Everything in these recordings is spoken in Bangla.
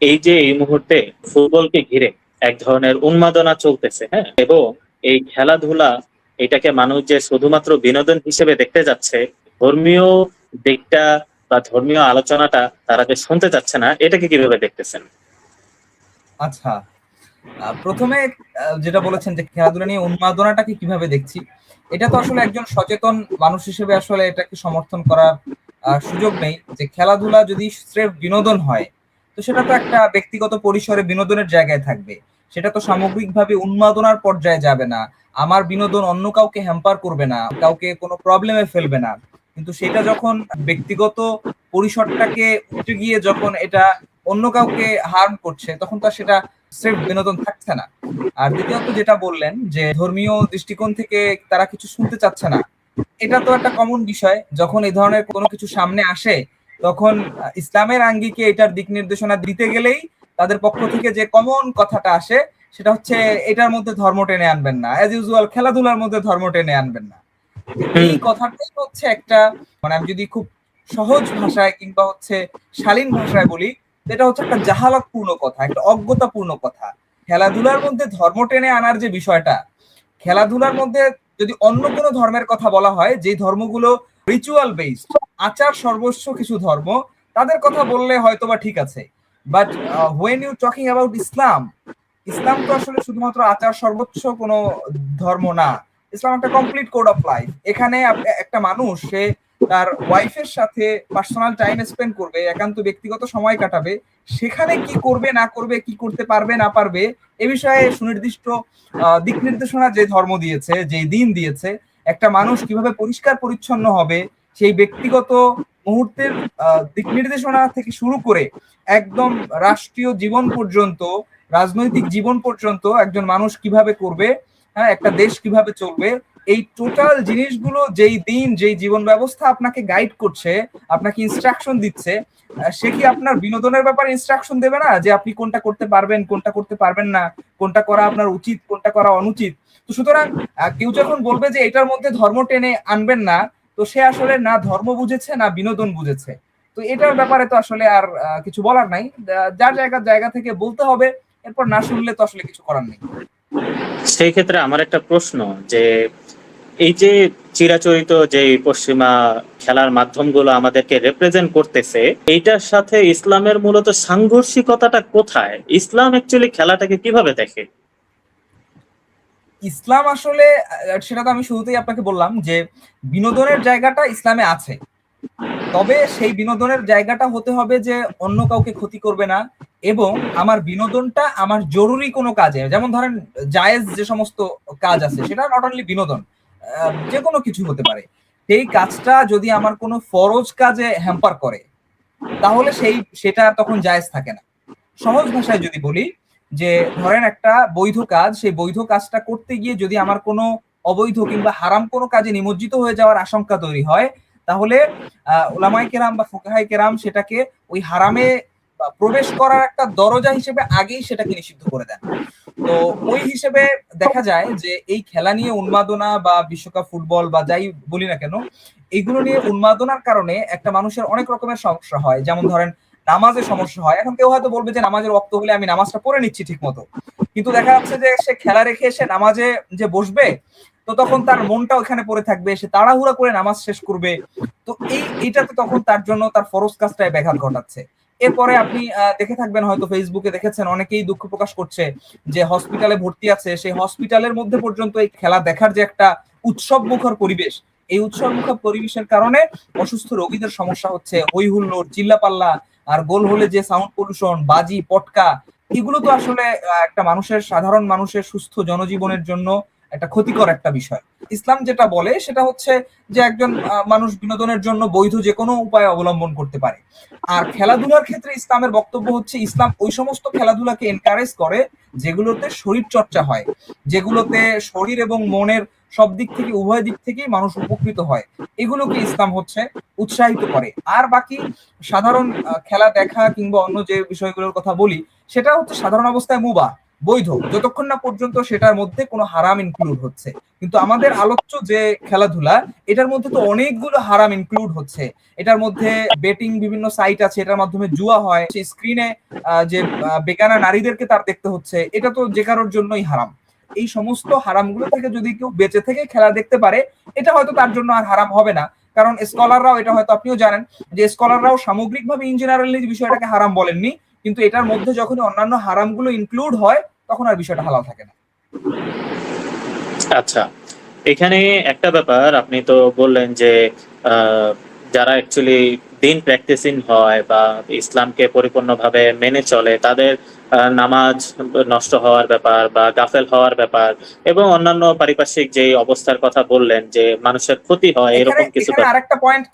এই যে এই মুহূর্তে ফুটবলকে ঘিরে এক ধরনের উন্মাদনা চলতেছে, হ্যাঁ, এবং এই খেলাধুলা এটাকে মানুষ যে শুধুমাত্র বিনোদন হিসেবে দেখতে যাচ্ছে, ধর্মীয় দিকটা বা ধর্মীয় আলোচনাটা তারা যে শুনতে চাচ্ছে না, এটাকে কিভাবে দেখতেছেন? আচ্ছা, প্রথমে যেটা বলেছেন যে খেলাধুলা নিয়ে উন্মাদনাটাকে কিভাবে দেখছি, এটা তো আসলে একজন সচেতন মানুষ হিসেবে আসলে এটাকে সমর্থন করার সুযোগ নেই। যে খেলাধুলা যদি স্রেফ বিনোদন হয়, তো সেটা তো একটা ব্যক্তিগত পরিসরে বিনোদনের জায়গায় থাকবে, সেটা তো সামগ্রিকভাবে উন্মাদনার পর্যায়ে যাবে না। আমার বিনোদন অন্য কাউকে হ্যাম্পার করবে না, কাউকে কোনো প্রবলেমে ফেলবে না। কিন্তু সেটা যখন ব্যক্তিগত পরিসরটাকে উঠে গিয়ে যখন এটা অন্য কাউকে হার্ম করছে, তখন তো আর সেটা স্রেফ বিনোদন থাকছে না। আর দ্বিতীয়ত যেটা বললেন যে ধর্মীয় দৃষ্টিকোণ থেকে তারা কিছু শুনতে চাচ্ছে না, এটা তো একটা কমন বিষয়। যখন এই ধরনের কোনো কিছু সামনে আসে, তখন ইসলামের আঙ্গিকে এটার দিক নির্দেশনা দিতে গেলেই তাদের পক্ষ থেকে যে কমন কথাটা আসে, সেটা হচ্ছে এটার মধ্যে ধর্ম টেনে আনবেন না, অ্যাজ ইউজুয়াল খেলাধুলার মধ্যে ধর্ম টেনে আনবেন না। এই হুম। কথাটাই হচ্ছে একটা, মানে আমি যদি খুব সহজ ভাষায় কিংবা হচ্ছে শালীন ভাষায় বলি, এটা হচ্ছে একটা জাহালতপূর্ণ কথা, একটা অজ্ঞতাপূর্ণ কথা। খেলাধুলার মধ্যে ধর্ম টেনে আনার যে বিষয়টা, খেলাধুলার মধ্যে যদি অন্য কোনো ধর্মের কথা বলা হয়, যে ধর্মগুলো রিচুয়াল বেসড, আচার সর্বস্ব কিছু ধর্ম, তাদের কথা বললে হয়তোবা ঠিক আছে। But when you talking about Islam, ইসলাম তো আসলে শুধুমাত্র আচার সর্বোচ্চ কোনো ধর্ম না। ইসলাম একটা কমপ্লিট কোড অফ লাইফ। এখানে একটা মানুষ সে তার ওয়াইফের সাথে পার্সোনাল টাইম স্পেন্ড করবে, একান্ত ব্যক্তিগত সময় কাটাবে, সেখানে কি করবে না করবে, কি করতে পারবে না পারবে, এ বিষয়ে সুনির্দিষ্ট দিক নির্দেশনা যে ধর্ম দিয়েছে, যে দিন দিয়েছে। একটা মানুষ কিভাবে পরিষ্কার পরিচ্ছন্ন হবে, সেই ব্যক্তিগত মুহূর্তের দিক নির্দেশনা থেকে শুরু করে একদম রাষ্ট্রীয় জীবন পর্যন্ত, রাজনৈতিক জীবন পর্যন্ত একজন মানুষ কিভাবে করবে, হ্যাঁ, একটা দেশ কিভাবে চলবে, এই টোটাল জিনিসগুলো যেই দিন, যেই জীবন ব্যবস্থা আপনাকে গাইড করছে, আপনাকে ইনস্ট্রাকশন দিচ্ছে, সে কি আপনার বিনোদনের ব্যাপারে ইনস্ট্রাকশন দেবে না যে আপনি কোনটা করতে পারবেন, কোনটা করতে পারবেন না, কোনটা করা আপনার উচিত, কোনটা করা অনুচিত? তো সুতরাং কেউ যখন বলবে যে এটার মধ্যে ধর্ম টেনে আনবেন না, তো সে আসলে না ধর্ম বুঝেছে না বিনোদন বুঝেছে। তো এটার ব্যাপারে তো আসলে আর কিছু বলার নাই, যার জায়গা থেকে বলতে হবে, এরপর না শুনলে তো আসলে কিছু করার নেই। সেই ক্ষেত্রে আমার একটা প্রশ্ন, যে এই যে চিরাচরিত যে পশ্চিমা খেলার মাধ্যমগুলো আমাদেরকে রিপ্রেজেন্ট করতেছে, এইটার সাথে ইসলামের মূলত সাংঘর্ষিকতাটা কোথায়? ইসলাম অ্যাকচুয়ালি খেলাটাকে কিভাবে দেখে? ইসলাম আসলে, সেটা তো আমি শুরুতেই আপনাকে বললাম যে বিনোদনের জায়গাটা ইসলামে আছে, তবে সেই বিনোদনের জায়গাটা হতে হবে যে অন্য কাউকে ক্ষতি করবে না, এবং আমার বিনোদনটা আমার জরুরি কোনো কাজে, যেমন ধরেন জায়েজ যে সমস্ত কাজ আছে, সেটা নট অনলি বিনোদন, যে কোনো কিছু হতে পারে, সেই কাজটা যদি আমার কোনো ফরজ কাজে হ্যাম্পার করে, তাহলে সেটা তখন জায়েজ থাকে না। সহজ ভাষায় যদি বলি, যে ধরেন একটা বৈধ কাজ, সেই বৈধ কাজটা করতে গিয়ে যদি আমার কোনো অবৈধ কিংবা হারাম কোনো কাজে নিমজ্জিত হয়ে যাওয়ার আশঙ্কা তৈরি হয়, তাহলে ওলামাই কেরাম বা ফুকাহাই কেরাম সেটাকে ওই হারামে প্রবেশ করার একটা দরজা হিসেবে আগেই সেটাকে নিষিদ্ধ করে দেন। তো ওই হিসেবে দেখা যায় যে এই খেলা নিয়ে উন্মাদনা বা বিশ্বকাপ ফুটবল বা যাই বলি না কেন, এগুলো নিয়ে উন্মাদনার কারণে একটা মানুষের অনেক রকমের সমস্যা হয়। যেমন ধরেন নামাজের সমস্যা হয়। এখন কেউ হয়তো বলবে যে নামাজের ওয়াক্ত হলে আমি নামাজটা পড়ে নিচ্ছি ঠিক মতো, কিন্তু দেখা যাচ্ছে যে সে খেলা রেখে এসে নামাজে যে বসবে, তো তখন তার মনটা ওখানে পড়ে থাকবে, সে তাড়াহুড়া করে নামাজ শেষ করবে। তো এইটা তো তখন তার জন্য তার ফরজ কাজটায় ব্যাঘাত ঘটাচ্ছে। এরপরে আপনি দেখে থাকবেন, হয়তো ফেসবুকে দেখেছেন, অনেকেই দুঃখ প্রকাশ করছে যে হসপিটালে ভর্তি আছে, সেই হসপিটালের মধ্যে পর্যন্ত এই খেলা দেখার যে একটা উৎসব মুখর পরিবেশ, এই উৎসব মুখর পরিবেশের কারণে অসুস্থ রোগীদের সমস্যা হচ্ছে, হই হুল্লোড়, চিল্লাপাল্লা, আর গোল হলে যে সাউন্ড পলিউশন, বাজি, পটকা, এগুলো তো আসলে একটা মানুষের, সাধারণ মানুষের সুস্থ জনজীবনের জন্য একটা ক্ষতিকর একটা বিষয়। ইসলাম যেটা বলে সেটা হচ্ছে যে একজন মানুষ বিনোদনের জন্য বৈধ যে কোনো উপায় অবলম্বন করতে পারে। আর খেলাধুলার ক্ষেত্রে ইসলামের বক্তব্য হচ্ছে, ইসলাম ওই সমস্ত খেলাধুলাকে এনকারেজ করে যেগুলোতে শরীর চর্চা হয়, যেগুলোতে শরীর এবং মনের সব দিক থেকে, উভয় দিক থেকেই মানুষ উপকৃত হয়, এগুলোকে ইসলাম হচ্ছে উৎসাহিত করে। আর বাকি সাধারণ খেলা দেখা কিংবা অন্য যে বিষয়গুলোর কথা বলি, সেটা হচ্ছে সাধারণ অবস্থায় মুবাহ। বৈধ, যতক্ষণ না পর্যন্ত সেটার মধ্যে কোনো হারাম ইনক্লুড হচ্ছে। কিন্তু আমাদের আলোচ্য যে খেলাধুলা, এটার মধ্যে তো অনেকগুলো হারাম ইনক্লুড হচ্ছে। এটার মধ্যে বেটিং, বিভিন্ন সাইট আছে, এটার মাধ্যমে জুয়া হয়, সেই স্ক্রিনে যে বেগানা নারীদেরকে তার দেখতে হচ্ছে, এটা তো যে কারোর জন্যই হারাম। এই সমস্ত হারামগুলো থেকে যদি কেউ বেঁচে থেকে খেলা দেখতে পারে, এটা হয়তো তার জন্য আর হারাম হবে না। কারণ স্কলাররাও, এটা হয়তো আপনিও জানেন, যে স্কলাররাও সামগ্রিকভাবে ইন জেনারেলি বিষয়টাকে হারাম বলেননি, কিন্তু এটার মধ্যে যখন অন্যান্য হারামগুলো ইনক্লুড হয় তখন আর বিষয়টা হালাল থাকে না। আচ্ছা, এখানে একটা ব্যাপার আপনি তো বললেন যে যারা অ্যাকচুয়ালি দিন প্র্যাকটিসিং হয় বা ইসলামকে পরিপূর্ণভাবে মেনে চলে, তাদের নামাজ নষ্ট হওয়ার ব্যাপার বা গাফেল হওয়ার ব্যাপার এবং অন্যান্য পারিপার্শ্বিক যে অবস্থার কথা বললেন যে মানুষের ক্ষতি হয়, এখানে এরকম কিছু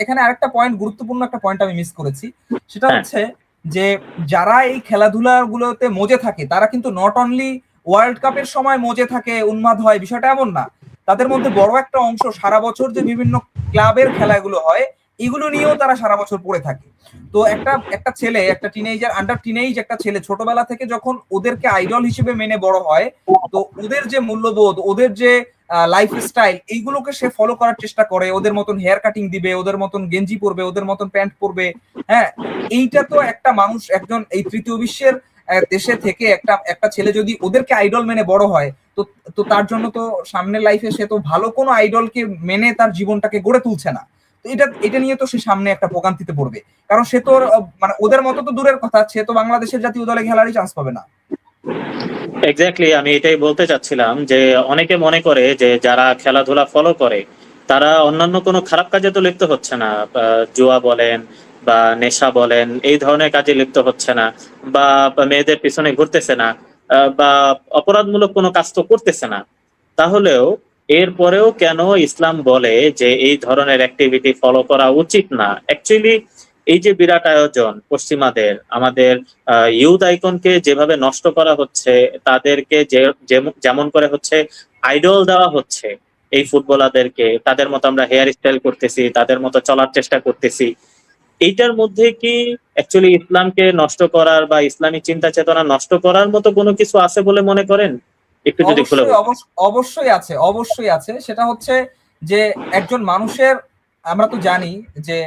এখানে আরেকটা পয়েন্ট, গুরুত্বপূর্ণ একটা পয়েন্ট আমি মিস করেছি। সেটা হ্যাঁ, হচ্ছে যে যারা এই খেলাধুলা গুলোতে মজে থাকে, তারা কিন্তু নট অনলি ওয়ার্ল্ড কাপের সময় মজে থাকে, উন্মাদ হয়, বিষয়টা এমন না। তাদের মধ্যে বড় একটা অংশ সারা বছর যে বিভিন্ন ক্লাবের খেলাগুলো হয়, এগুলো নিয়েও তারা সারা বছর পড়ে থাকে। তো একটা একটা ছেলে, একটা টিনেজার, আন্ডার টিনেজ একটা ছেলে ছোটবেলা থেকে যখন ওদেরকে আইডল হিসেবে মেনে বড় হয়, তো ওদের যে মূল্যবোধ, ওদের যে লাইফস্টাইল, এইগুলোকে সে ফলো করার চেষ্টা করে। ওদের মতন হেয়ার কাটিং দিবে, ওদের মতন গেঞ্জি পরবে, ওদের মতন প্যান্ট পরবে। হ্যাঁ, এইটা তো একটা মানুষ, একজন এই তৃতীয় বিশ্বের দেশে থেকে একটা একটা ছেলে যদি ওদেরকে আইডল মেনে বড় হয়, তো তো তার জন্য তো সামনের লাইফে সে তো ভালো কোনো আইডলকে মেনে তার জীবনটাকে গড়ে তুলছে না। তো এটা এটা নিয়ে তো সে সামনে একটা ভোগান্তিতে পড়বে। কারণ সে তো মানে ওদের মতো তো দূরের কথা, সে তো বাংলাদেশের জাতীয় দলে খেলারই চান্স পাবে না। এক্স্যাক্টলি, আমি এটাই বলতে চাচ্ছিলাম যে অনেকে মনে করে যে যারা খেলাধুলা ফলো করে তারা অন্যান্য কোনো খারাপ কাজে তো লিপ্ত হচ্ছে না, জুয়া বলেন বা নেশা বলেন, এই ধরনের কাজে লিপ্ত হচ্ছে না, বা মেয়েদের পিছনে ঘুরতেছে না, বা অপরাধমূলক কোনো কাজ তো করতেছে না। তাহলেও এরপরেও কেন ইসলাম বলে যে এই ধরনের অ্যাক্টিভিটি ফলো করা উচিত না? অ্যাকচুয়ালি এই যে বিরাট আয়োজন পশ্চিমাদের, আমাদের ইউথ আইকনকে যেভাবে নষ্ট করা হচ্ছে, তাদেরকে যেমন করে হচ্ছে আইডল দেওয়া হচ্ছে, এই ফুটবলারদেরকে তাদের মতো আমরা হেয়ার স্টাইল করতেছি, তাদের মতো চলার চেষ্টা করতেছি, এইটার মধ্যে কি অ্যাকচুয়ালি ইসলামকে নষ্ট করার বা ইসলামী চিন্তা চেতনা নষ্ট করার মতো কোনো কিছু আছে বলে মনে করেন? একটু যদি খুলে অবশ্যই, বলতেন। অবশ্যই আছে, অবশ্যই আছে। সেটা হচ্ছে যে একজন মানুষের, আমরা তো জানি যে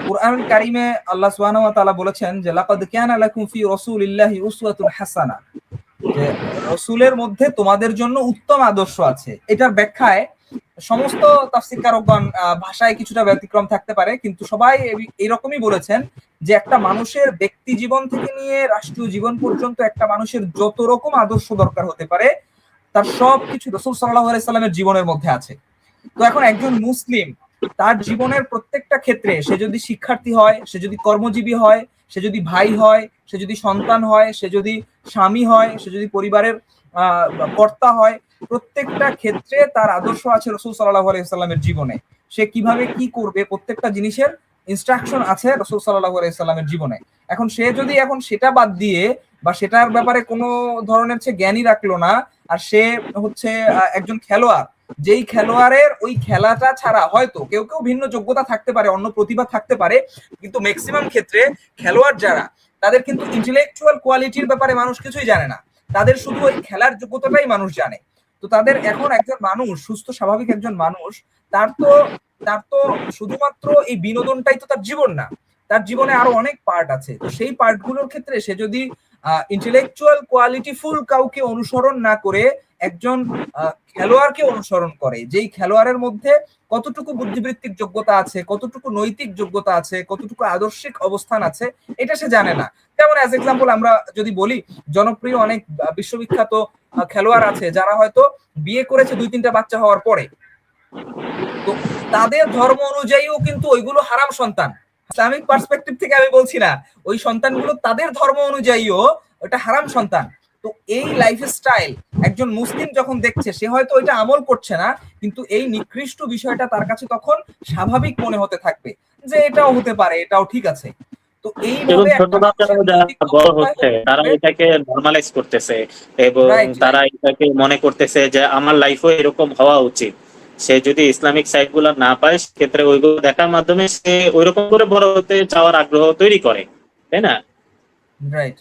কুরআন কারিমে আল্লাহ সুবহানাহু ওয়া তাআলা বলেছেন যে লাকাদ কানা লাকুম ফি রাসূলিল্লাহি উসওয়াতুন হাসানা, যে রসুলের মধ্যে তোমাদের জন্য উত্তম আদর্শ আছে। এটার ব্যাখ্যায় সমস্ত তাফসীরকারগণ ভাষায় কিছুটা ব্যতিক্রম থাকতে পারে, কিন্তু সবাই এইরকমই বলেছেন যে একটা মানুষের ব্যক্তি জীবন থেকে নিয়ে রাষ্ট্রীয় জীবন পর্যন্ত একটা মানুষের যত রকম আদর্শ দরকার হতে পারে, তার সবকিছু রাসূল সাল্লাল্লাহু আলাইহি সাল্লামের জীবনের মধ্যে আছে। তো এখন একজন মুসলিম তার জীবনের প্রত্যেকটা ক্ষেত্রে, সে যদি শিক্ষার্থী হয়, সে যদি কর্মজীবী হয়, সে যদি ভাই হয়, সে যদি সন্তান হয়, সে যদি স্বামী হয়, সে যদি পরিবারের আহ কর্তা হয়, প্রত্যেকটা ক্ষেত্রে তার আদর্শ আছে রাসূল সাল্লাল্লাহু আলাইহি সাল্লামের জীবনে। সে কিভাবে কি করবে, প্রত্যেকটা জিনিসের ইনস্ট্রাকশন আছে রাসূল সাল্লাল্লাহু আলাইহি সাল্লামের জীবনে। এখন সে যদি এখন সেটা বাদ দিয়ে বা সেটার ব্যাপারে কোনো ধরনের সে জ্ঞানই রাখলো না, আর সে হচ্ছে একজন খেলোয়াড়, যেই খেলোয়াড়ের ওই খেলাটা ছাড়া হয়তো কেউ কেউ ভিন্ন যোগ্যতা থাকতে পারে, অন্য প্রতিভা থাকতে পারে, কিন্তু ম্যাক্সিমাম ক্ষেত্রে খেলোয়াড় যারা, তাদের কিন্তু ইন্টেলেকচুয়াল কোয়ালিটির ব্যাপারে মানুষ কিছুই জানে না। তাদের শুধু ওই খেলার যোগ্যতাটাই মানুষ জানে। তো তাদের এখন একজন মানুষ, সুস্থ স্বাভাবিক একজন মানুষ, তার তো তার তো শুধুমাত্র এই বিনোদনটাই তো তার জীবন না, তার জীবনে আরো অনেক পার্ট আছে। তো সেই পার্টগুলোর ক্ষেত্রে সে যদি ইন্টেলেকচুয়াল কোয়ালিটি ফুল কাউকে অনুসরণ না করে একজন খেলোয়াড়কে অনুসরণ করে, যেই খেলোয়াড়ের মধ্যে কতটুকু বুদ্ধিবৃত্তিক যোগ্যতা আছে, কতটুকু নৈতিক যোগ্যতা আছে, কতটুকু আদর্শিক অবস্থান আছে, এটা সে জানে না। যেমন অ্যাজ এক্সাম্পল আমরা যদি বলি, জনপ্রিয় অনেক বিশ্ববিখ্যাত খেলোয়াড় আছে যারা হয়তো বিয়ে করেছে 2-3টা বাচ্চা হওয়ার পরে, তো তাদের ধর্ম অনুযায়ীও কিন্তু ওইগুলো হারাম সন্তান। ইসলামিক পার্সপেক্টিভ থেকে আমি বলছি না, ওই সন্তানগুলো তাদের ধর্ম অনুযায়ীও ওটা হারাম সন্তান। তো এই লাইফস্টাইল একজন মুসলিম যখন দেখছে, সে হয়তো ওইটা আমল করছে না, কিন্তু এই নিকৃষ্ট বিষয়টা তার কাছে তখন স্বাভাবিক মনে হতে থাকবে যে এটাও হতে পারে, এটাও ঠিক আছে। তো এবং এইভাবে ছোট একটা মানুষের বাচ্চারাও যারা নৈতিক বড় দক্ষতায় হচ্ছে তারা এটাকে নর্মালাইজ করতেছে এবং রাইট, তারা রাইট। এটাকে মনে করতেছে যে আমার লাইফও এরকম হওয়া উচিত। সে যদি ইসলামিক সাইট গুলো না পায়, সেক্ষেত্রে ওইগুলো দেখার মাধ্যমে সে ওইরকম করে বড় হতে চাওয়ার আগ্রহ তৈরি করে, তাই না? রাইট।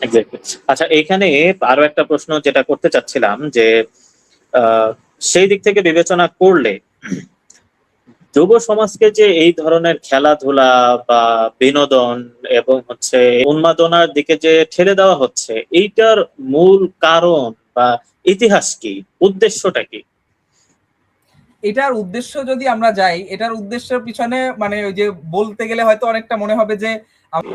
এক্স্যাক্টলি। আচ্ছা, এইখানে আরো একটা প্রশ্ন যেটা করতে চাচ্ছিলাম যে আহ, সেই দিক থেকে বিবেচনা করলে যুব সমাজকে যে এই ধরনের খেলাধুলা বা বিনোদন এবং হচ্ছে উন্মাদনার দিকে যে ঠেলে দেওয়া হচ্ছে, এইটার মূল কারণ বা ইতিহাস কি, উদ্দেশ্যটা কি? এটার উদ্দেশ্য যদি আমরা যাই, এটার উদ্দেশ্যের পিছনে মানে ওই যে বলতে গেলে হয়তো অনেকটা মনে হবে যে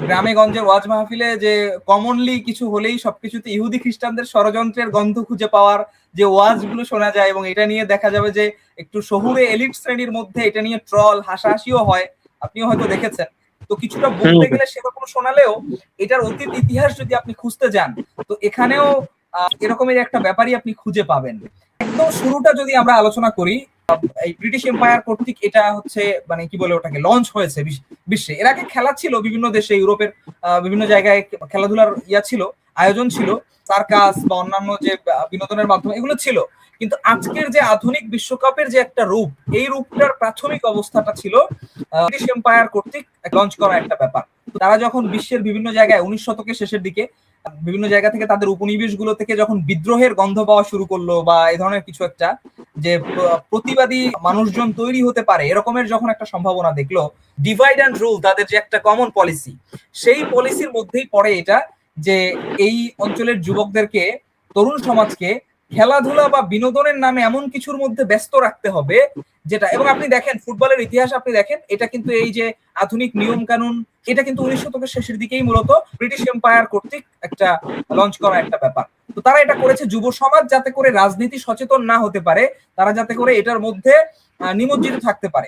গ্রামে গঞ্জের ওয়াজ মাহফিলে যে কমনলি কিছু হলেই সবকিছুতে ইহুদি খ্রিস্টানদের ষড়যন্ত্রের গন্ধ খুঁজে পাওয়ার যে ওয়াজ গুলো শোনা যায়, এবং এটা নিয়ে দেখা যাবে যে একটু শহুরে এলিট শ্রেণীর মধ্যে এটা নিয়ে ট্রল হাসাহাসিও হয়, আপনিও হয়তো দেখেছেন। তো কিছুটা হুম, বলতে গেলে সেরকম শোনালেও এটার অতীত ইতিহাস যদি আপনি খুঁজতে যান, তো এখানেও এরকমের একটা ব্যাপারই আপনি খুঁজে পাবেন। একদম শুরুটা যদি আমরা আলোচনা করি, এই ব্রিটিশ এম্পায়ার কর্তৃক এটা হচ্ছে মানে কি বলে ওটাকে লঞ্চ হয়েছে বিশ্বে। এর আগে খেলা ছিল বিভিন্ন দেশে, ইউরোপের বিভিন্ন জায়গায় খেলাধুলার ছিল, আয়োজন ছিল, সার্কাস বা অন্যান্য যে বিনোদনের মাধ্যমে এগুলো ছিল। কিন্তু আজকের যে আধুনিক বিশ্বকাপের যে একটা রূপ, এই রূপটার প্রাথমিক অবস্থাটা ছিল ব্রিটিশ এম্পায়ার কর্তৃক লঞ্চ করা একটা ব্যাপার। তারা যখন বিশ্বের বিভিন্ন জায়গায় 19 শতকের শেষের দিকে বিভিন্ন জায়গা থেকে তাদের উপনিবেশগুলো থেকে যখন বিদ্রোহের গন্ধ পাওয়া শুরু করলো বা এই ধরনের কিছু একটা যে প্রতিবাদী মানুষজন তৈরি হতে পারে এরকমের যখন একটা সম্ভাবনা দেখলো, ডিভাইড অ্যান্ড রুল তাদের যে একটা কমন পলিসি, সেই পলিসির মধ্যেই পড়ে এটা যে এই অঞ্চলের যুবকদেরকে, তরুণ সমাজকে খেলাধুলা বা বিনোদনের নামে এমন কিছুর মধ্যে ব্যস্ত রাখতে হবে যেটা, এবং আপনি দেখেন ফুটবলের ইতিহাস, আপনি দেখেন এটা কিন্তু এই যে আধুনিক নিয়ম কানুন, এটা কিন্তু 19 শতকের শেষের দিকেই মূলত ব্রিটিশ এম্পায়ার কর্তৃক একটা লঞ্চ করা একটা ব্যাপার। তো তারা এটা করেছে যুব সমাজ যাতে করে রাজনীতি সচেতন না হতে পারে, তারা যাতে করে এটার মধ্যে নিমজ্জিত থাকতে পারে।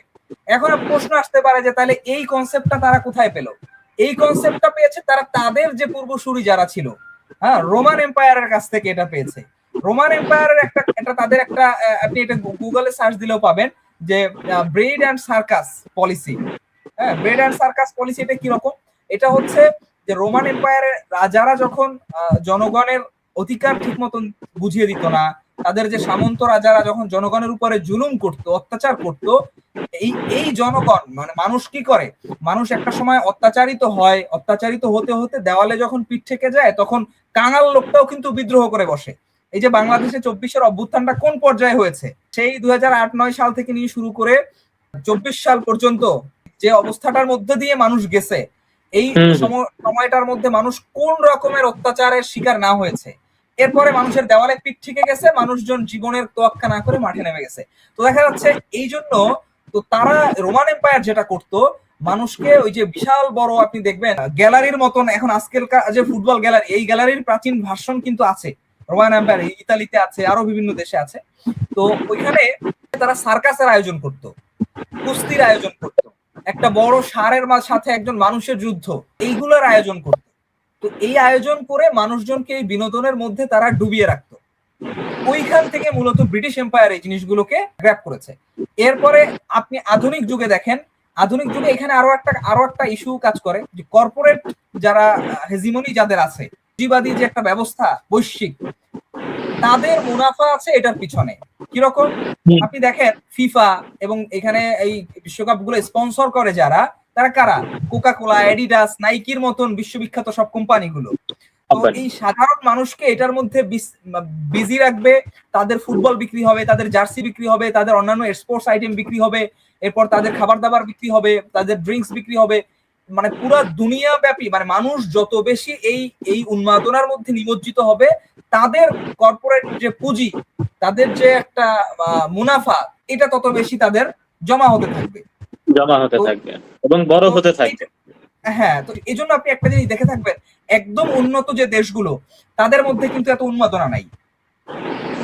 এখন প্রশ্ন আসতে পারে যে তাহলে এই কনসেপ্টটা তারা কোথায় পেল? এই কনসেপ্টটা পেয়েছে তারা তাদের যে পূর্বসূরি যারা ছিল, হ্যাঁ, রোমান এম্পায়ারের কাছ থেকে এটা পেয়েছে। রোমান এম্পায়ারের একটা এটা তাদের একটা আপনি এটা গুগলে সার্চ দিলেও পাবেন যে ব্রেড অ্যান্ড সার্কাস পলিসি। হ্যাঁ, ব্রেড অ্যান্ড সার্কাস পলিসি এটা কিরকম? এটা হচ্ছে যে রোমান এম্পায়ারের রাজারা যখন জনগণের অধিকার ঠিক মতন বুঝিয়ে দিত না, তাদের যে সামন্ত রাজারা যখন জনগণের উপরে জুলুম করত, অত্যাচার করত, এই এই জনগণ মানে মানুষ কি করে, মানুষ একটা সময় অত্যাচারিত হয়, অত্যাচারিত হতে হতে দেওয়ালে যখন পিঠ থেকে যায় তখন কাঙাল লোকটাও কিন্তু বিদ্রোহ করে বসে। এই যে বাংলাদেশে 24-এর অভ্যুত্থানটা কোন পর্যায়ে হয়েছে, সেই 2008-9 সাল থেকে নিয়ে শুরু করে 24 সাল পর্যন্ত যে অবস্থাটার মধ্যে দিয়ে মানুষ গেছে, এই সময়টার মধ্যে মানুষ কোন রকমের অত্যাচারের শিকার না হয়েছে। এরপরে মানুষের দেওয়ালে পিঠ থেকে গেছে, মানুষজন জীবনের তোয়াক্কা না করে মাঠে নেমে গেছে। তো দেখা যাচ্ছে এই জন্য তো তারা রোমান এম্পায়ার যেটা করতো, মানুষকে ওই যে বিশাল বড় আপনি দেখবেন গ্যালারির মতন, এখন আজকের যে ফুটবল গ্যালারি, এই গ্যালারির প্রাচীন ভার্সন কিন্তু আছে রোমান এম্পায়ার, ইতালিতে আছে, আরো বিভিন্ন দেশে আছে। তো ওইখানে তারা সার্কাসের আয়োজন করতো, কুস্তির আয়োজন করতো, একটা বড় ষাঁড়ের সাথে একজন মানুষের যুদ্ধ, এইগুলোর আয়োজন করতো। তো এই আয়োজন করে মানুষজনকে এই বিনোদনের মধ্যে তারা ডুবিয়ে রাখতো। ওইখান থেকে মূলত ব্রিটিশ এম্পায়ার এই জিনিসগুলোকে গ্র্যাব করেছে। এরপরে আপনি আধুনিক যুগে দেখেন, আধুনিক যুগে এখানে আরো একটা ইস্যু কাজ করে যে কর্পোরেট যারা হেজিমনি যাদের আছে, পুঁজিবাদী যে একটা ব্যবস্থা বৈশ্বিক, তাদের মুনাফা আছে এটার পিছনে। কিরকম? আপনি দেখেন ফিফা এবং এখানে এই বিশ্বকাপ গুলো স্পন্সর করে যারা, তারা কারা? কোকা কোলা, এডিডাস, নাইকির মতন বিশ্ববিখ্যাত সব কোম্পানিগুলো। তো এই সাধারণ মানুষকে এটার মধ্যে বিজি রাখবে, তাদের ফুটবল বিক্রি হবে, তাদের জার্সি বিক্রি হবে, তাদের অন্যান্য স্পোর্টস আইটেম বিক্রি হবে, এরপর তাদের খাবার দাবার বিক্রি হবে, তাদের ড্রিঙ্কস বিক্রি হবে, মানে পুরো দুনিয়া ব্যাপী মানে মানুষ যত বেশি এই এই উন্মাদনার মধ্যে নিমজ্জিত হবে, তাদের কর্পোরেট যে পুঁজি, তাদের যে একটা মুনাফা, এটা তত বেশি তাদের জমা হতে থাকবে এবং বড় হতে থাকবে। হ্যাঁ, তো এই জন্য আপনি একটা জিনিস দেখে থাকবেন, একদম উন্নত যে দেশগুলো, তাদের মধ্যে কিন্তু এত উন্মাদনা নাই।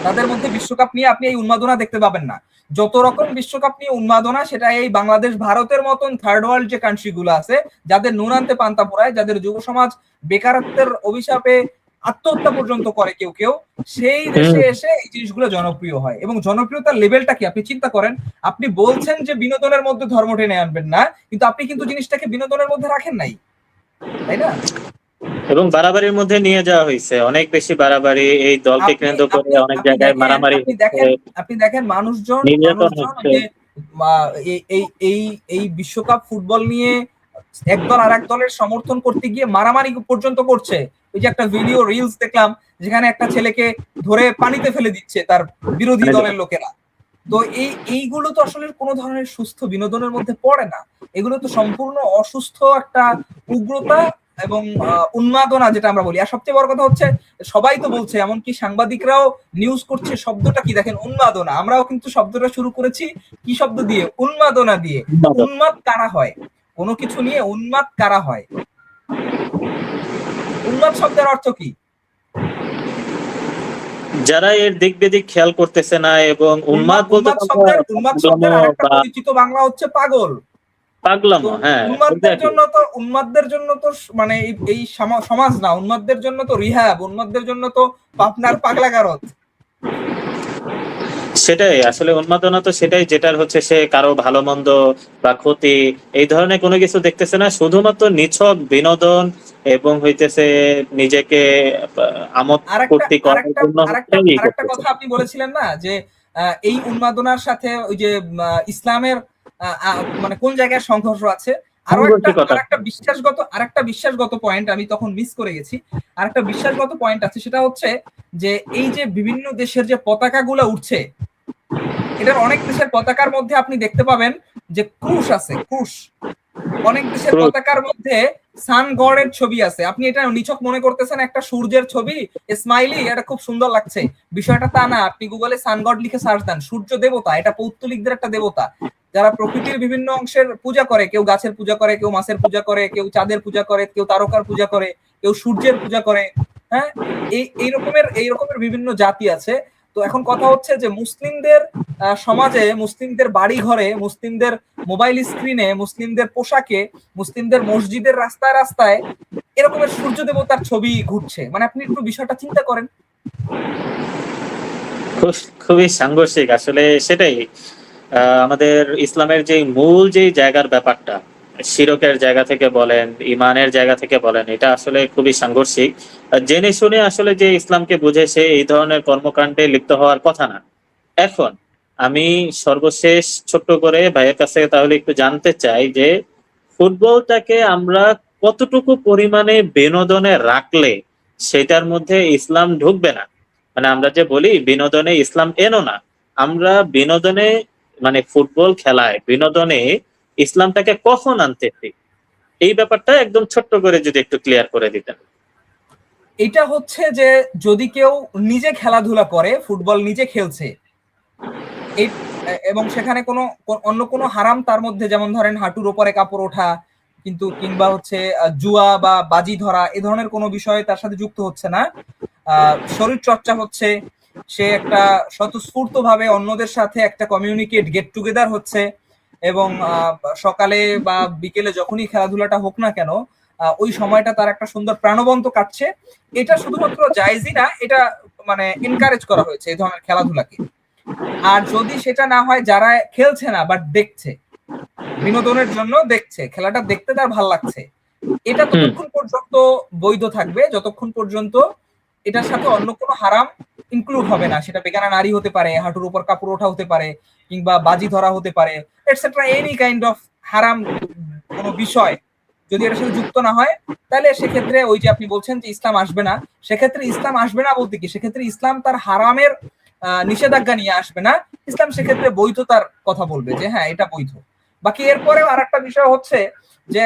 তাদের মধ্যে বিশ্বকাপ নিয়ে আপনি এই উন্মাদনা দেখতে পাবেন না। যত রকম বিশ্বকাপ নিয়ে উন্মাদনা, সেটা এই বাংলাদেশ ভারতের মতন থার্ড ওয়ার্ল্ড যে কান্ট্রি গুলো আছে, যাদের নুন আনতে পান্তা পোড়ায়, যাদের যুব সমাজ বেকারত্বের অভিশাপে আত্মহত্যা পর্যন্ত করে কেউ কেউ, সেই দেশে এসে এই জিনিসগুলো জনপ্রিয় হয়। এবং জনপ্রিয়তার লেভেলটা কি আপনি চিন্তা করেন, আপনি বলছেন যে বিনোদনের মধ্যে ধর্ম টেনে আনবেন না, কিন্তু আপনি কিন্তু জিনিসটাকে বিনোদনের মধ্যে রাখেন নাই, তাই না? এবং বাড়াবাড়ির মধ্যে নিয়ে যাওয়া হয়েছে, অনেক বেশি বাড়াবাড়ি, এই দলকে কেন্দ্র করে অনেক জায়গায় মারামারি হচ্ছে, আপনি দেখেন মানুষজন এই বিশ্বকাপ ফুটবল নিয়ে একদল আর এক দলের সমর্থন করতে গিয়ে মারামারি পর্যন্ত করছে। ওই যে একটা ভিডিও রিলস দেখলাম যেখানে একটা ছেলেকে ধরে পানিতে ফেলে দিচ্ছে তার বিরোধী দলের লোকেরা। তো এইগুলো তো আসলে কোনো ধরনের সুস্থ বিনোদনের মধ্যে পড়ে না। এগুলো তো সম্পূর্ণ অসুস্থ একটা উগ্রতা এবং উন্মাদনা যেটা আমরা বলি। আর সবচেয়ে বড় কথা হচ্ছে সবাই তো বলছে, এমনকি সাংবাদিকরাও নিউজ করছে, শব্দটা কি দেখেন, উন্মাদনা। আমরাও কিন্তু শব্দটা শুরু করেছি কি শব্দ দিয়ে? উন্মাদনা দিয়ে। উন্মাদ কারা হয়? কোনো কিছু নিয়ে উন্মাদ কারা হয়? উন্মাদ শব্দের অর্থ কি? যারা এর দিক বেদিক খেয়াল করতেছে না, এবং উন্মাদ বলতে উন্মাদ শব্দের আরেকটা পরিচিত বাংলা হচ্ছে পাগল। পাগলামো। হ্যাঁ, উন্মাদদের জন্য তো মানে এই সমাজ না, উন্মাদদের জন্য তো রিহ্যাব, উন্মাদদের জন্য তো পাবনার পাগলাগারদ। সেটাই আসলে উন্মাদনা তো সেটাই, যেটার হচ্ছে সে কারো ভালো মন্দ বা ক্ষতি এই ধরনের কোনো কিছু দেখতেছে না, শুধুমাত্র নিছক বিনোদন এবং হইতেছে নিজেকে আমোদ ফুর্তি করার জন্য আরেকটা কথা আপনি বলেছিলেন না যে এই উন্মাদনার সাথে ওই যে ইসলামের মানে কোন জায়গায় সংঘর্ষ আছে। আরেকটা বিশ্বাসগত পয়েন্ট আমি তখন মিস করে গেছি। আরেকটা বিশ্বাসগত পয়েন্ট আছে, সেটা হচ্ছে যে এই যে বিভিন্ন দেশের যে পতাকাগুলো উঠছে, এটার অনেক দেশের পতাকার মধ্যে আপনি দেখতে পাবেন যে ক্রুশ আছে, ক্রুশ। অনেক দেশের পতাকার মধ্যে সান গডের ছবি আছে। আপনি এটা নিছক মনে করতেছেন একটা সূর্যের ছবি, স্মাইলি, এটা খুব সুন্দর লাগছে, বিষয়টা তা না। আপনি গুগলে সান গড লিখে সার্চ দেন, সূর্য দেবতা, এটা পৌত্তলিকদের একটা দেবতা যারা প্রকৃতির বিভিন্ন অংশের পূজা করে। কেউ গাছের পূজা করে, কেউ মাছের পূজা করে, কেউ চাঁদের পূজা করে, কেউ তারকার পূজা করে, কেউ সূর্যের পূজা করে। হ্যাঁ, এই রকমের বিভিন্ন জাতি আছে। তো এখন কথা হচ্ছে যে মুসলিমদের সমাজে, মুসলিমদের বাড়ি ঘরে, মুসলিমদের মোবাইল স্ক্রিনে, মুসলিমদের পোশাকে, মুসলিমদের মসজিদের রাস্তায় রাস্তায় এরকমের সূর্য দেবতার ছবি ঘুরছে। মানে আপনি একটু বিষয়টা চিন্তা করেন। খুবই সাংঘর্ষিক আসলে। সেটাই আমাদের ইসলামের যে মূল যে জায়গার ব্যাপারটা, শিরকের জায়গা থেকে বলেন, ইমানের জায়গা থেকে বলেন, এটা আসলে খুবই সাংঘর্ষিক। জেনে শুনে আসলে যে ইসলামকে বুঝে সে এই ধরনের কর্মকাণ্ডে লিপ্ত হওয়ার কথা না। এখন আমি সর্বশেষ ছোট্ট করে ভাইয়ের কাছে তাহলে একটু জানতে চাই যে ফুটবলটাকে আমরা কতটুকু পরিমাণে বিনোদনে রাখলে সেটার মধ্যে ইসলাম ঢুকবে না। মানে আমরা যে বলি বিনোদনে ইসলাম এনো না, আমরা বিনোদনে মানে ফুটবল খেলায় বিনোদনে ইসলামটাকে কখন আনতেছি, এই ব্যাপারটা একদম ছোট্ট করে যদি একটু ক্লিয়ার করে দিতেন। এটা হচ্ছে যে যদি কেউ নিজে খেলাধুলা করে, ফুটবল নিজে খেলছে, এবং সেখানে কোনো অন্য কোনো হারাম তার মধ্যে, যেমন ধরেন হাঁটুর ওপরে কাপড় ওঠা, কিন্তু কিংবা হচ্ছে জুয়া বা বাজি ধরা, এ ধরনের কোনো বিষয় তার সাথে যুক্ত হচ্ছে না, শরীর চর্চা হচ্ছে, সে একটা স্বতঃস্ফূর্ত ভাবে অন্যদের সাথে একটা কমিউনিকেট, গেট টুগেদার হচ্ছে, এবং সকালে বা বিকেলে যখনই খেলাধুলাটা হোক না কেন ওই সময়টা তার একটা সুন্দর প্রাণবন্ত কাটছে, এটা শুধুমাত্র জায়েজই না, এটা মানে এনকারেজ করা হয়েছে এই ধরনের খেলাধুলাকে। আর যদি সেটা না হয়, যারা খেলছে না বাট দেখছে, বিনোদনের জন্য দেখছে, খেলাটা দেখতে তার ভাল লাগছে, এটা ততক্ষণ পর্যন্ত বৈধ থাকবে যতক্ষণ পর্যন্ত এটার সাথে অন্য কোনো হারাম ইনক্লুড হবে না। সেটা বেগানা নারী হতে পারে, হাঁটুর উপর কাপড় ওঠা হতে পারে, কিংবা বাজি ধরা হতে পারে, এটসেট্রা, এনি কাইন্ড অফ হারাম কোনো বিষয় যদি এটার সাথে যুক্ত না হয়, তাহলে সেক্ষেত্রে ওই যে আপনি বলছেন যে ইসলাম আসবে না, সেক্ষেত্রে ইসলাম আসবে না বলতে কি, সেক্ষেত্রে ইসলাম তার হারামের নিষেধাজ্ঞা নিয়ে আসবে না, ইসলাম সেক্ষেত্রে বৈধতার কথা বলবে যে হ্যাঁ এটা বৈধ। বাকি এরপরেও আর একটা বিষয় হচ্ছে যে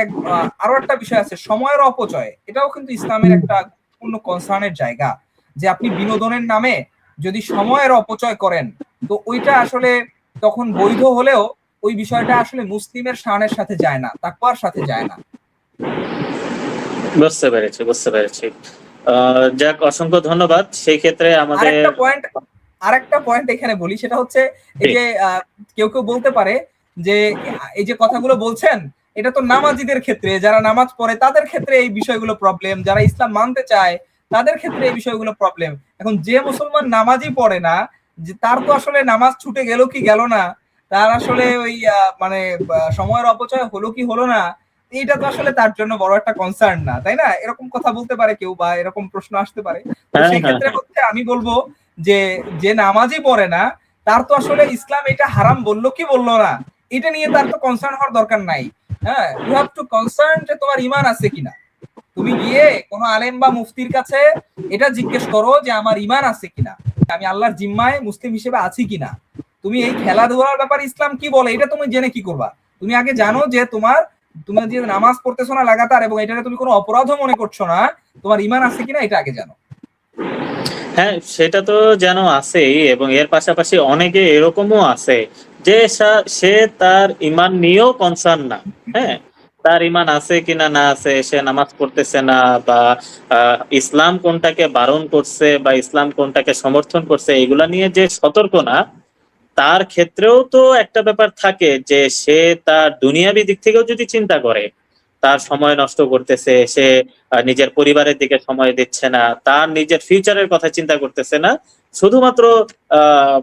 আরো একটা বিষয় আছে, সময়ের অপচয়। এটাও কিন্তু ইসলামের একটা গুরুত্বপূর্ণ কনসার্নের জায়গা, যে আপনি বিনোদনের নামে যদি সময়ের অপচয় করেন, তো ওইটা আসলে তখন বৈধ হলেও ওই বিষয়টা আসলে মুসলিমের শানের সাথে যায় না, তাকওয়ার সাথে যায় না। বুঝতে পেরেছি, বুঝতে পেরেছি। যাক, অসংখ্য ধন্যবাদ। সেই ক্ষেত্রে আমাদের আরেকটা পয়েন্ট এখানে বলি, সেটা হচ্ছে এই যে কেউ কেউ বলতে পারে যে এই যে কথাগুলো বলছেন এটা তো নামাজিদের ক্ষেত্রে, যারা নামাজ পড়ে তাদের ক্ষেত্রে এই বিষয়গুলো প্রবলেম, যারা ইসলাম মানতে চায় তাদের ক্ষেত্রে এই বিষয়গুলো প্রবলেম। এখন যে মুসলমান নামাজই পড়ে না, যে তার তো আসলে নামাজ ছুটে গেল কি গেল না, তার আসলে ওই মানে সময়ের অপচয় হলো কি হলো না, এইটা তো আসলে তার জন্য বড় একটা কনসার্ন না, তাই না? এরকম কথা বলতে পারে কেউ, বা এরকম প্রশ্ন আসতে পারে। তো সেই ক্ষেত্রে হচ্ছে আমি বলবো যে যে নামাজই পড়ে না, তার তো আসলে ইসলাম এটা হারাম বললো কি বললো না, এটা নিয়ে তার তো কনসার্ন হওয়ার দরকার নাই। হ্যাঁ, ইউ হ্যাভ টু কনসার্ন যে তোমার ইমান আছে কিনা। তুমি গিয়ে কোনো আলেম বা মুফতির কাছে এটা জিজ্ঞেস করো যে আমার ইমান আছে কিনা, আমি আল্লাহর জিম্মায় মুসলিম হিসেবে আছি কিনা। তুমি এই খেলাধুলার ব্যাপারে ইসলাম কি বলে এটা তুমি জেনে কি করবা? তুমি আগে জানো যে তুমি যে নামাজ পড়তেছো না লাগাতার এবং এটাকে তুমি কোনো অপরাধও মনে করছো না, তোমার ইমান আছে কিনা এটা আগে জানো। হ্যাঁ, সেটা তো যেন আছেই, এবং এর পাশাপাশি অনেকে এরকমও আছে যে সে তার ইমান নিয়েও কনসার্ন না। হ্যাঁ, তার ইমান আছে কিনা না আছে, সে নামাজ পড়তেছে না, বা ইসলাম কোনটাকে বারণ করছে বা ইসলাম কোনটাকে সমর্থন করছে এগুলা নিয়ে যে সতর্ক না, তার ক্ষেত্রেও তো একটা ব্যাপার থাকে যে সে তার দুনিয়াবি দিক থেকেও যদি চিন্তা করে, তার সময় নষ্ট করতেছে, সে নিজের পরিবারের দিকে সময় দিচ্ছে না, তার নিজের ফিউচারের কথা চিন্তা করতেছে না, শুধুমাত্র আহ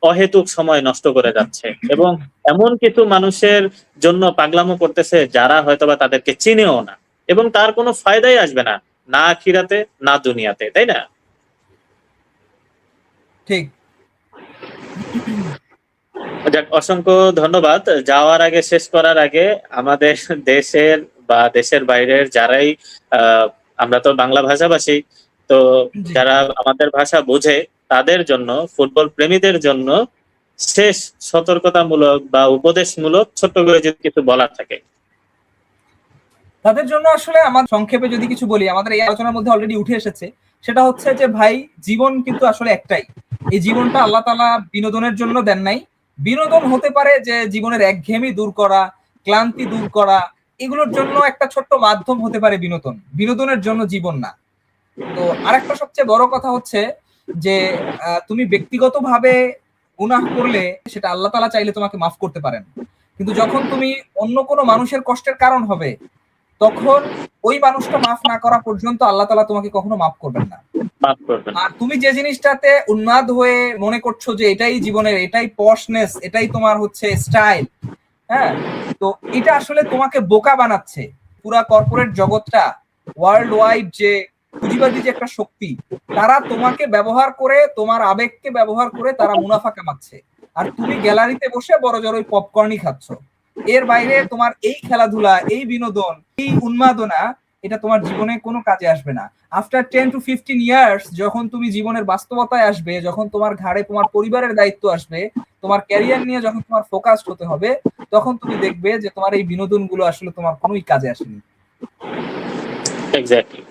অহেতুক সময় নষ্ট করে যাচ্ছে, এবং এমন কিছু মানুষের জন্য পাগলামো করতেছে যারা হয়তোবা তাদেরকে চিনেও না, এবং তার কোনো ফায়দাই আসবে না, না আখিরাতে না দুনিয়াতে, তাই না? ঠিক। যাক, অসংখ্য ধন্যবাদ। যাওয়ার আগে, শেষ করার আগে, আমাদের দেশের বা দেশের বাইরের যারাই আহ আমরা তো বাংলা ভাষাভাষী, তো জি। যারা আমাদের ভাষা বোঝে তাদের জন্য, ফুটবল প্রেমীদের জন্য শেষ সতর্কতামূলক বা উপদেশমূলক ছোট্ট করে যদি কিছু বলার থাকে। তাদের জন্য আসলে আমার সংক্ষেপে যদি কিছু বলি, আমাদের এই আলোচনার মধ্যে অলরেডি উঠে এসেছে, সেটা হচ্ছে যে ভাই, জীবন কিন্তু আসলে একটাই। এই জীবনটা আল্লাহ তাআলা বিনোদনের জন্য দেন নাই। বিনোদন হতে পারে যে জীবনের একঘেয়েমি দূর করা, ক্লান্তি দূর করা, এগুলোর জন্য একটা ছোট্ট মাধ্যম হতে পারে বিনোদন, বিনোদনের জন্য জীবন না। তো আরেকটা সবচেয়ে বড় কথা হচ্ছে যে তুমি ব্যক্তিগতভাবে গুনাহ করলে সেটা আল্লাহ তাআলা চাইলে তোমাকে মাফ করতে পারেন, কিন্তু যখন তুমি অন্য কোনো মানুষের কষ্টের কারণ হবে, তখন ওই মানুষটা মাফ না করা পর্যন্ত আল্লাহ তাআলা তোমাকে কখনো মাফ করবেন না। মাফ করবেন। আর তুমি যে জিনিসটাতে উন্মাদ হয়ে মনে করছো যে এটাই জীবনের, এটাই পশনেস, এটাই তোমার হচ্ছে স্টাইল, হ্যাঁ, তো এটা আসলে তোমাকে বোকা বানাচ্ছে। পুরা কর্পোরেট জগৎটা, ওয়ার্ল্ড ওয়াইড যে পুঁজিবাদী যে একটা শক্তি, তারা তোমাকে ব্যবহার করে, তোমার আবেগকে ব্যবহার করে তারা মুনাফা কামাচ্ছে, আর তুমি গ্যালারিতে বসে বড় জোর ওই পপকর্নই খাচ্ছ। এর বাইরে তোমার এই খেলাধুলা, এই বিনোদন, এই উন্মাদনা, এটা তোমার জীবনে কোনো কাজে আসবে না। আফটার 10 to 15 ইয়ার্স, যখন তুমি জীবনের বাস্তবতায় আসবে, যখন তোমার ঘাড়ে তোমার পরিবারের দায়িত্ব আসবে, তোমার ক্যারিয়ার নিয়ে যখন তোমার ফোকাসড হতে হবে, তখন তুমি দেখবে যে তোমার এই বিনোদনগুলো আসলে তোমার কোনোই কাজে আসেনি। এক্স্যাক্টলি।